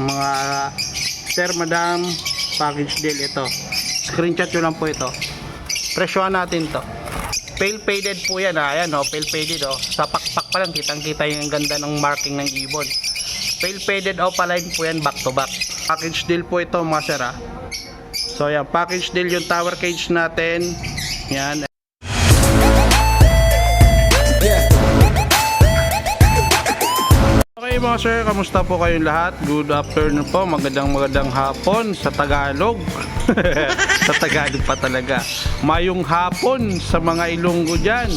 mga sir, madam, package deal ito. Screenshot nyo lang po ito. Presyohan natin to. Pale faded po yan ha. Ayan o, pale faded o. Sa pakpak pa lang kitang kita yung ganda ng marking ng ibon. Pale faded opaline po yan, back to back. Package deal po ito mga sir ha. So yan, package deal yung tower cage natin. Yan. Okay mga sir, kamusta po kayong lahat? Good afternoon po, magandang hapon sa Tagalog. Sa Tagalog pa talaga. Mayong hapon sa mga Ilonggo dyan.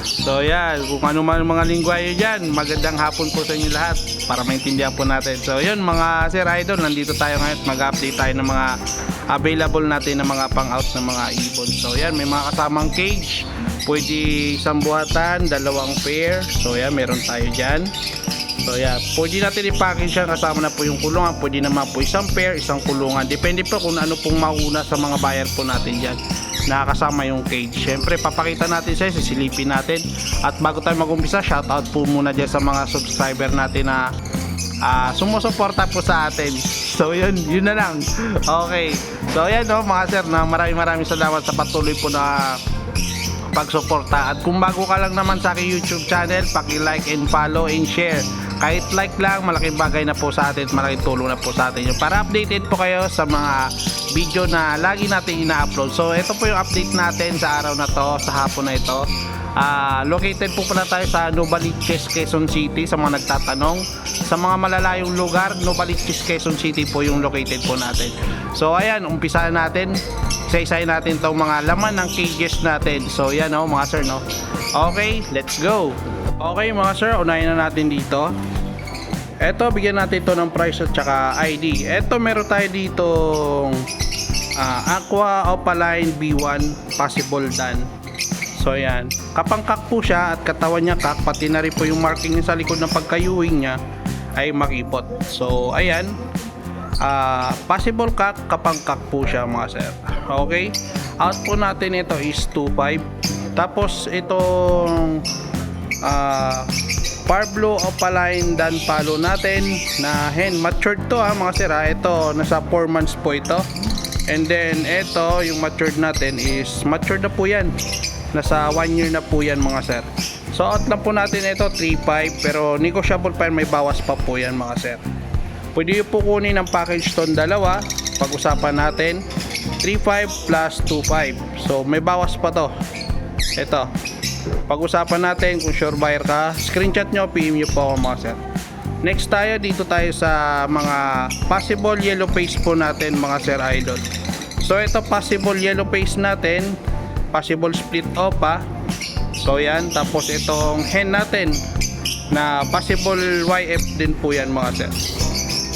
So yan, kung ano man mga lingwayo dyan, magandang hapon po sa inyo lahat para maintindihan po natin. So yun mga sir idol, nandito tayo ngayon, mag-update tayo ng mga available natin ng mga pang-out ng mga ibon. So yan, may mga kasamang cage. Pwede isang buhatan, dalawang pair. So yan, meron tayo dyan. So yeah, pwede natin i-package yan, kasama na po yung kulungan. Pwede naman po isang pair, isang kulungan. Depende po kung ano pong mauna sa mga buyer po natin dyan. Nakakasama yung cage. Siyempre, papakita natin siya, sisilipin natin. At bago tayo mag-umpisa, shoutout po muna dyan sa mga subscriber natin na sumusuporta po sa atin. So yun na lang. Okay. So yan no, mga sir, na maraming salamat sa patuloy po na pagsuporta. At kung bago ka lang naman sa aking YouTube channel, paki-like and follow and share. Kahit like lang, malaking bagay na po sa atin at malaking tulong na po sa atin. Para updated po kayo sa mga video na lagi natin ina-upload. So ito po yung update natin sa araw na to, sa hapon na ito. Located po pala tayo sa Novaliches, Quezon City. Sa mga nagtatanong, sa mga malalayong lugar, Novaliches, Quezon City po yung located po natin. So ayan, umpisahan natin. Isa-isahin natin itong mga laman ng cages natin. So yan o mga sir no. Okay, let's go. Okay mga sir, unahin na natin dito. Eto, bigyan natin ito ng price at saka ID. Eto, meron tayo dito Aqua Opaline B1 Possible Dan. So yan, kapangkak po siya at katawan niya kak, pati na rin po yung marking sa likod ng pagkayuwing niya ay makipot. So ayan, possible kak, kapangkak po siya mga sir. Okay, out po natin ito is 2.5. Tapos itong Parblo Opaline Dan Palo natin na hen, matured to ha mga sir ha. Ito nasa 4 months po ito. And then ito yung matured natin is matured na po yan, nasa 1 year na po yan mga sir. So out lang po natin ito 3.5, pero negotiable pa yan, may bawas pa po yan mga sir. Pwede po kunin ang package ton dalawa, pag-usapan natin 3.5 plus 2.5. So may bawas pa to. Ito, pag-usapan natin kung sure buyer ka, screenshot nyo, PM nyo po ako mga sir. Next tayo, dito tayo sa mga possible yellow face po natin mga sir idol. So ito possible yellow face natin, possible split opa. So yan, tapos itong hen natin na possible YF din po yan mga sir.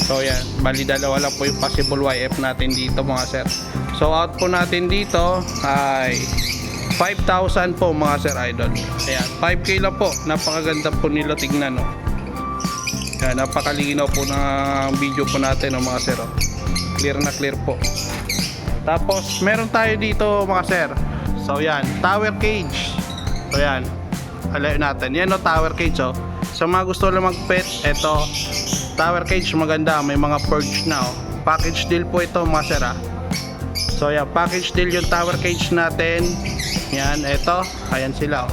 So yan, bali dalawa lang po yung possible YF natin dito mga sir. So out po natin dito ay 5,000 po mga sir idol. Ayan, 5K lang po. Napakaganda po nila tignan no. Ayan, napakalinaw po ng video po natin no, mga sir. Clear na clear po. Tapos meron tayo dito mga sir. So yan, tower cage. So yan, alayo natin. Yan no, tower cage oh. Sa mga gusto lang mag-pet, eto tower cage maganda, may mga perch na oh. Package deal po ito mga sir ah. So yan, package deal yung tower cage natin. Yan, eto, ayan sila oh.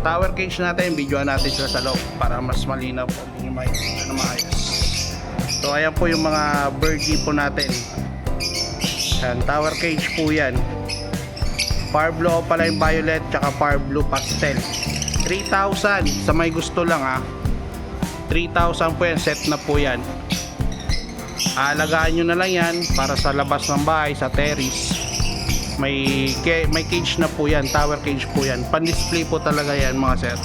Tower cage natin, videoan natin sila sa loob para mas malinaw po yung maayos. So ayan po yung mga birdie po natin. Yan, tower cage po yan. Parblo Opaline Violet tsaka Parblo Pastel. 3,000 sa may gusto lang ha. 3,000 po yan, set na po yan. Alagaan nyo na lang yan para sa labas ng bahay, sa terrace. May cage na po yan, tower cage po yan. Pan-display po talaga yan mga sir.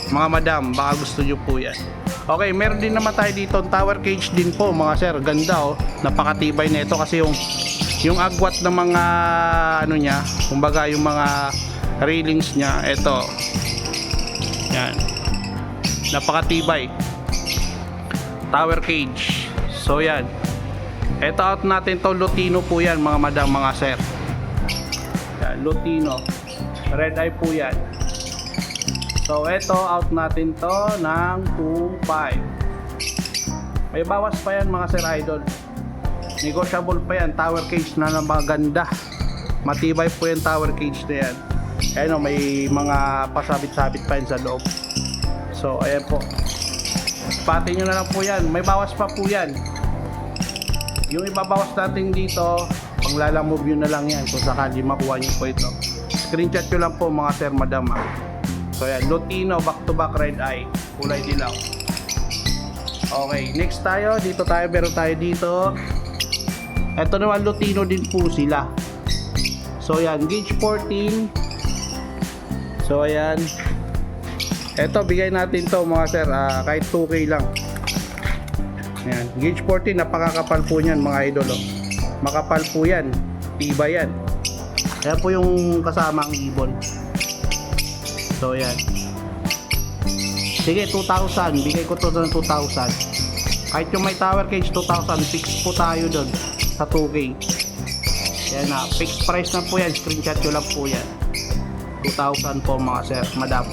Mga madam, baka gusto nyo po yan. Okay, meron din naman tayo dito tower cage din po mga sir. Ganda oh, napakatibay na ito kasi yung agwat ng mga ano niya, kumbaga yung mga railings niya, ito. Yan. Napakatibay. Tower cage. So yan. Ito out natin to, Lutino po yan mga madam, mga sir. Yan, Lutino. Red eye po yan. So ito out natin to ng 2.5. May bawas pa yan mga sir idol. Negotiable pa yan. Tower cage na maganda. Matibay po yung tower cage na yan. Ayan o, may mga pasabit-sabit pa yan sa loob. So ayan po. Pati nyo na lang po yan. May bawas pa po yan. Yung ibabawas natin dito, panglalamove yun na lang yan kung sakali makuha nyo po ito. Screenshot nyo lang po mga sir, madam. So ayan, Lutino back to back red eye, kulay dilaw. Okay, next tayo. Dito tayo, meron tayo dito. Ito naman Lutino din po sila. So ayan, gauge 14. So ayan. Ito, bigay natin to mga sir, kahit 2K lang. Ayan, gauge 14, napakakapal po niyan mga idol. Oh. Makapal po yan, tiba yan. Kaya po yung kasama ang ibon. So ayan. Sige, 2,000. Bigay ko to ng 2,000. Kahit yung may tower cage 2,000, fix po tayo doon sa 2K. Yan na, fixed price na po yan. Screenshot ko lang po yan. 2,000 po mga sir, madam.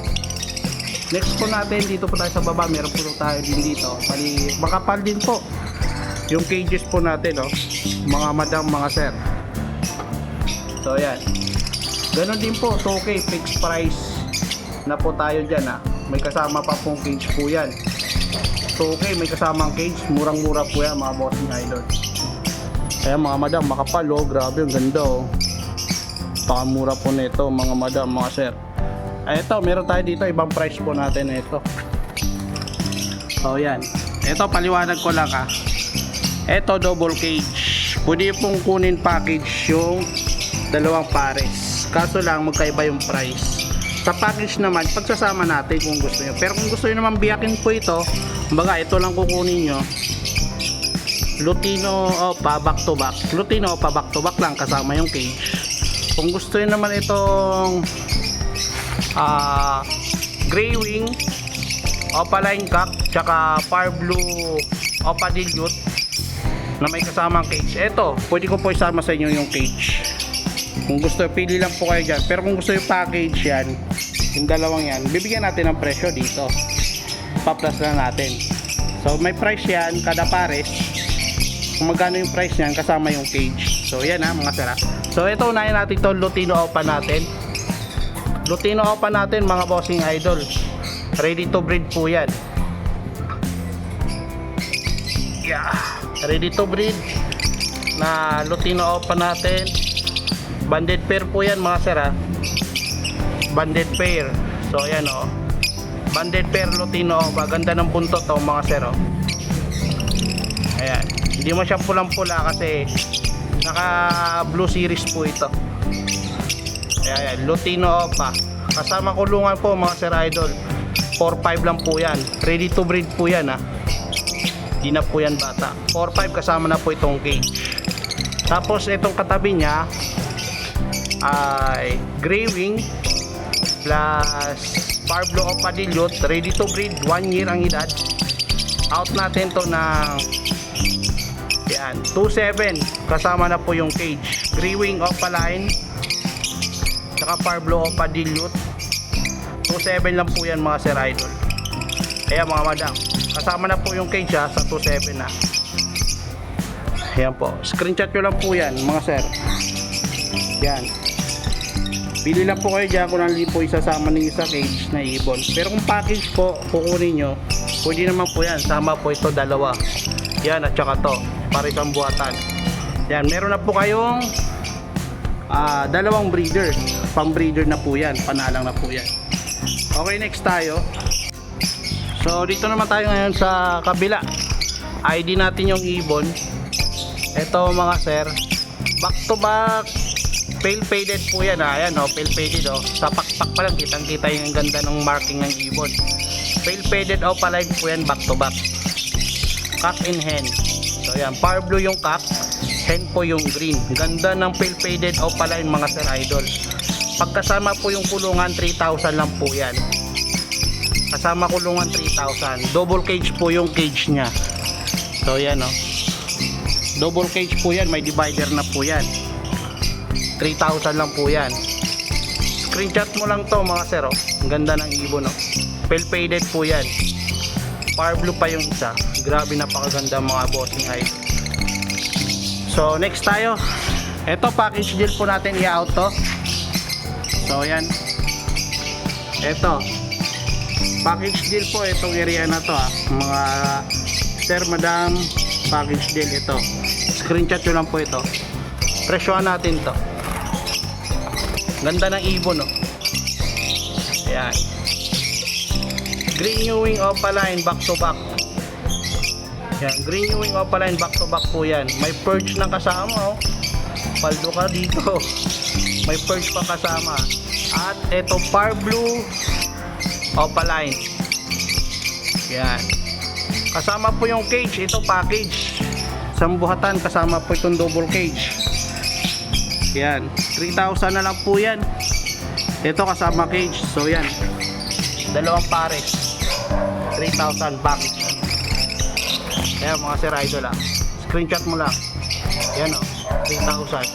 Next po natin, dito po tayo sa baba. Meron po tayo din dito. Pali, makapal din po yung cages po natin, oh. Mga madam, mga sir. So yan. Ganon din po, 2K fixed price na po tayo dyan, ha. May kasama pa pong cage po yan. So okay, may kasamang cage. Murang-mura po yan mga bossing idol. Kaya mga madam, makapal oh. Grabe, ang ganda oh. Pakamura po nito mga madam, mga sir. Ito, meron tayo dito. Ibang price po natin ito. So yan. Ito, paliwanag ko lang ha. Ito, double cage. Pwede pong kunin package yung dalawang pares. Kaso lang, magkaiba yung price. Sa package naman, pagsasama natin kung gusto nyo. Pero kung gusto nyo naman biyakin po ito, baga ito lang kukunin nyo. Lutino Opa back to back. Lutino Opa back to back lang kasama yung cage. Kung gusto nyo naman itong gray wing, opaline cock, tsaka far blue Opa dilute na may kasamang cage. Ito, pwede ko po isama sa inyo yung cage. Kung gusto, pili lang po kayo dyan. Pero kung gusto yung package yan, yung dalawang yan, bibigyan natin ng presyo dito. Pa-plus lang natin. So may price yan, kada pares. Kung magkano yung price yan, kasama yung cage. So yan ha, mga sira. So ito, unahin natin ito, Lutino Opa natin. Lutino Opa natin, mga bossing idol. Ready to breed po yan. Yeah. Ready to breed na Lutino Opa natin. Banded pair po yan mga sir ha. Banded pair. So ayan o. Banded pair Lutino Opa. Ganda ng buntot o mga sir o. Ayan. Hindi mo siya pulang-pula kasi naka blue series po ito. Ayan. Lutino Opa. Kasama kulungan po mga sir idol. 4-5 lang po yan. Ready to breed po yan ha. Hindi na po yan bata. 4-5 kasama na po itong cage. Tapos itong katabi niya ay gray wing plus far blue Opa dilute, ready to breed, 1 year ang edad. Out natin to ng yan, 2.7 kasama na po yung cage. Gray wing Opa line saka far blue Opa dilute, 2.7 lang po yan mga sir idol. Kaya mga madam, kasama na po yung cage ha, sa 2.7 na. Ayan po, screenshot nyo lang po yan mga sir. Yan. Pili lang po kayo dyan kung hindi po isasama ninyo sa cage na ibon. Pero kung package po kukunin nyo, pwede naman po yan. Sama po ito dalawa. Yan at saka to. Para isang buhatan. Yan. Meron na po kayong dalawang breeder. Pang breeder na po yan. Panalang na po yan. Okay, next tayo. So dito naman tayo ngayon sa kabila. ID natin yung ibon. Ito mga sir. Back to back. Pale faded po yan ha. Ayan o, pale faded o. Sa pakpak pa lang, kitang kita yung ganda ng marking ng ibon. Pale faded o, palag po yan, back to back. Cock and hen. So ayan, far blue yung cock, hen po yung green. Ganda ng pale faded o palag mga sir idol. Pagkasama po yung kulungan, 3,000 lang po yan. Kasama kulungan 3,000. Double cage po yung cage nya. So ayan o. Double cage po yan, may divider na po yan. 3,000 lang po yan. Screenshot mo lang to mga sir oh. Ang ganda ng ibon oh. Pale faded po yan. Power blue pa yung isa. Grabe, napakaganda mga bossing idol. So next tayo, ito package deal po natin i-out to. So yan, ito package deal po itong area na to mga sir, madam, package deal ito. Screenshot nyo lang po ito. Presyohan natin to. Ganda ng ibon, no? Ayan. Green New Wing Opaline back to back. Yan, Green New Wing Opaline back to back po yan. May perch na kasama, oh. Paldo ka dito. May perch pa kasama. At ito Par Blue Opaline. Yan. Kasama po yung cage. Ito package. Sambuhatan kasama po itong double cage. Yan. 3,000 na lang po yan. Ito kasama cage. So yan. Dalawang pares. 3,000 package. Ayan mga sir idol screenshot mo lang. Yan 3,000.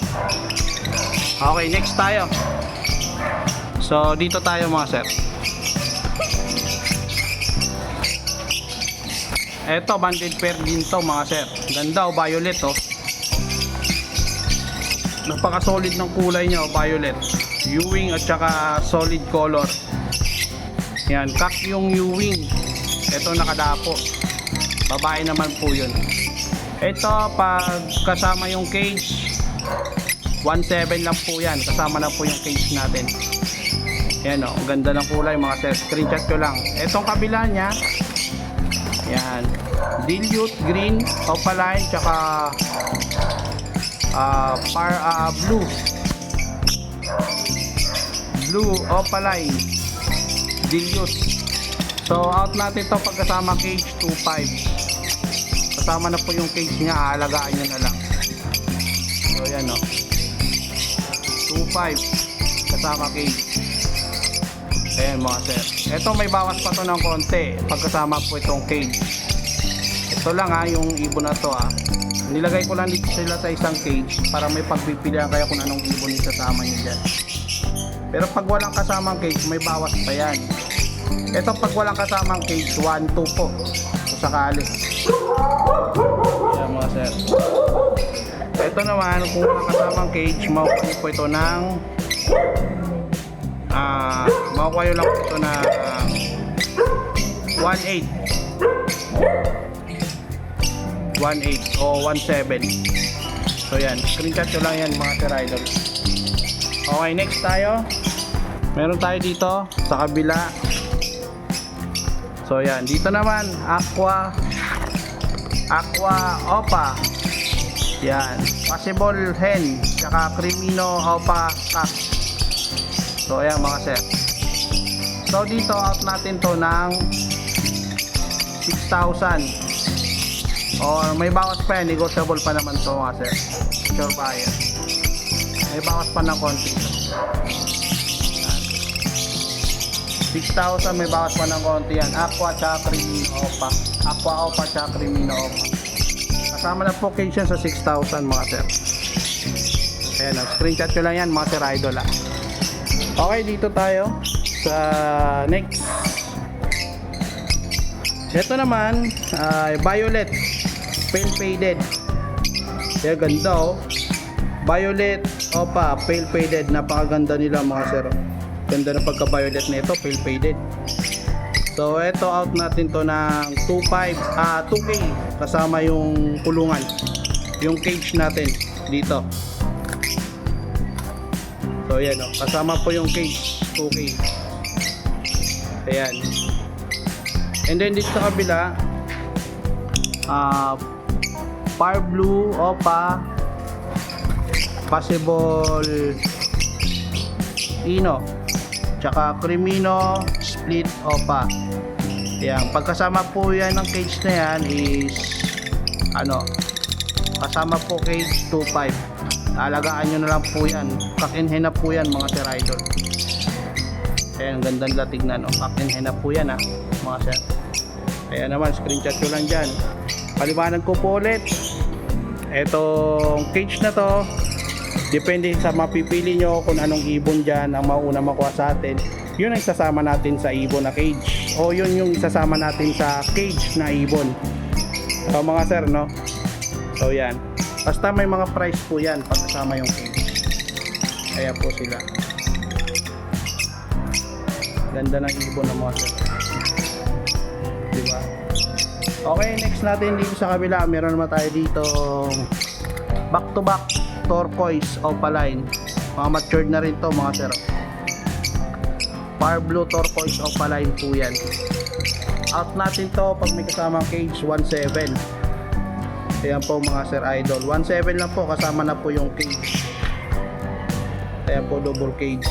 Okay, next tayo. So dito tayo mga sir. Eto banded pair din to mga sir. Ganda violet napaka solid ng kulay niya violet. Ewing at saka solid color. Yan, kak yung Ewing. Ito nakadapo. Babae naman po yun. Ito pag kasama yung cage 1.7 lang po yan. Kasama na po yung cage natin. Yan ang ganda ng kulay mga sir. Screenshot ko lang. Itong kabila nya, yan, dilute green opaline tsaka blue opaline dilute. So out natin to pagkasama cage 2.5. Kasama na po yung cage niya, aalagaan nyo na lang. So yan 2.5 kasama cage. Ayan mga sir. Ito may bawas pa to ng konti pagkasama po itong cage. Ito lang yung ibon na to nilagay ko lang dito sila sa isang cage para may pagpipilian kayo kung anong ibon yung kasama nyo dyan. Pero pag walang kasamang cage may bawas pa yan. Ito pag walang kasamang cage 1-2 po kung sakali. Ayan mga sir. Ito naman kung walang kasamang cage makukuha po ito ng makukuha lang po ito na 1.8 o 1.7. So yan, screenshot nyo lang yan mga sir idol. Okay, next tayo. Meron tayo dito sa kabila. So yan, dito naman aqua opa. Yan, possible hen tsaka crimino opa cock. So ayan mga sir. So dito out natin to ng 6,000. Or may bawas pa yan, negotiable pa naman to mga sir. Sure buyer. May bawas pa ng konti. 6,000 may bawas pa ng konti yan. Aqua tsaka crimino opa. Aqua opa tsaka crimino opa. Kasama na po cage yan sa 6,000 mga sir. Ayan screenshot ko lang yan mga sir idol Okay, dito tayo sa next. Ito naman violet pale faded. Kaya ganda violet opa pale faded. Napakaganda nila mga sir. Ganda na pagka violet nito pale faded. So ito out natin to ng 2K kasama yung kulungan, yung cage natin dito. So yan kasama po yung cage 2K. Ayan. And then dito sa kabila Par Blue opa possible ino tsaka crimino split opa. Yan, pagkasama po yan ng cage na yan is kasama po cage 2.5. Alagaan nyo na lang po yan. Kakinhen na po yan mga sir idol. Ayan, ganda nila tignan kakinhen na po yan mga sir. Ayan naman, screenshot ko lang dyan. Paliwanag ko po ulit, etong cage na to depende sa mapipili nyo kung anong ibon dyan ang mauna makuha sa atin. Yun ang sasama natin sa ibon na cage. o yun yung isasama natin sa cage na ibon. So mga sir, no? So yan. Basta may mga price po yan pagkasama yung cage. Kaya po sila. Ganda ng ibon ng mga sir. Diba? Okay, next natin dito sa kabila. Meron naman tayo dito back to back turquoise opaline. Mga matured na rin to mga sir. Far blue turquoise opaline po yan. Out natin to pag may kasamang cage 1.7. Ayan po mga sir idol, 1.7 lang po, kasama na po yung cage. Ayan po, double cage.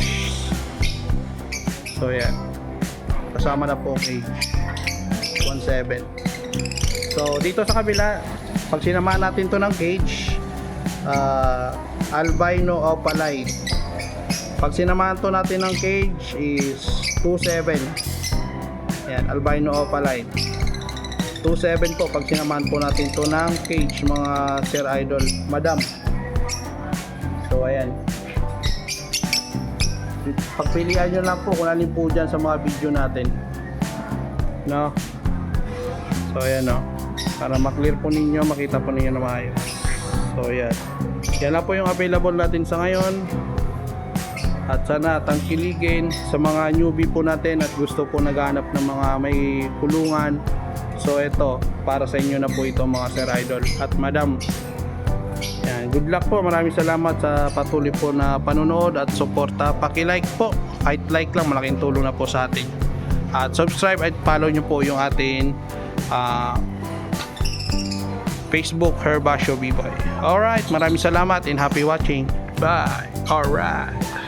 So yan, kasama na po cage 1.7. So dito sa kabila, pag sinamahan natin to ng cage, albino opaline. Pag sinamahan to natin ng cage is 2.7. Ayan, albino opaline 2.7 po pag sinamahan po natin to ng cage mga sir idol, madam. So ayan, pagpilian nyo lang po kung alin po dyan sa mga video natin, no? So ayan, no, para maklear po ninyo, makita po ninyo na maayos. So ayan, yan lang po yung available natin sa ngayon. At sana tangkiligin sa mga newbie po natin at gusto po naghanap ng mga may kulungan. So ito, para sa inyo na po ito mga sir idol at madam. Yan, good luck po. Maraming salamat sa patuloy po na panonood at suporta. Paki-like po. Kahit like lang, malaking tulong na po sa atin. At subscribe at follow nyo po yung ating Facebook Herbasio B-Boy. Alright, maraming salamat and happy watching. Bye. Alright.